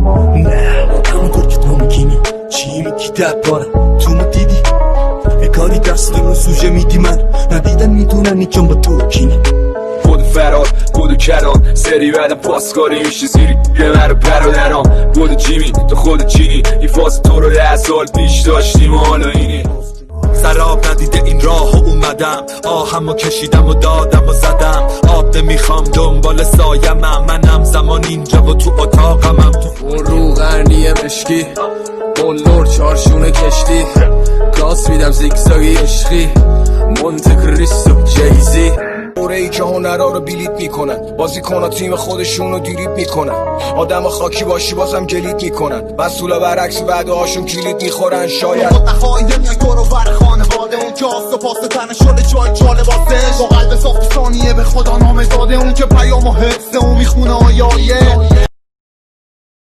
نه همونطور که تو میگینی چی میگی دربارم تو دیدی یه کاری دست رو سوژه میدی من ندیدن میدونن نیچون با تو کینم خود فرار خود کران سری بعدم پاسکاری میشه زیری که مرو برادرام خود جیمی تو خود چینی این فاز تو رو 10 سال پیش داشتیم و حالا اینی سراب ندیده این راه اومدم آهمو کشیدم و دادم و زدم آب نمیخوام دنبال سایمم منم زمان اینجا و تو اتاقمم اون رو غرنی مشکی بلور چارشونه کشتی کلاس میدم زیگزاگی عشقی مونت کریستو جیزی ای که هنرها رو بیلیت میکنن بازیکن‌ها تیم خودشون رو دیریب میکنن آدم خاکی باشی بازم جلیت میکنن مسئولا برعکس وعده هاشون کلید میخورن شاید نخواهی میای دور و بر خانواده اون که آست و پاس تنه شده جای جالباسه با قلب ساخت ثانیه به خدا نامه داده اون که پیام و حفظه اون میخونه آیایه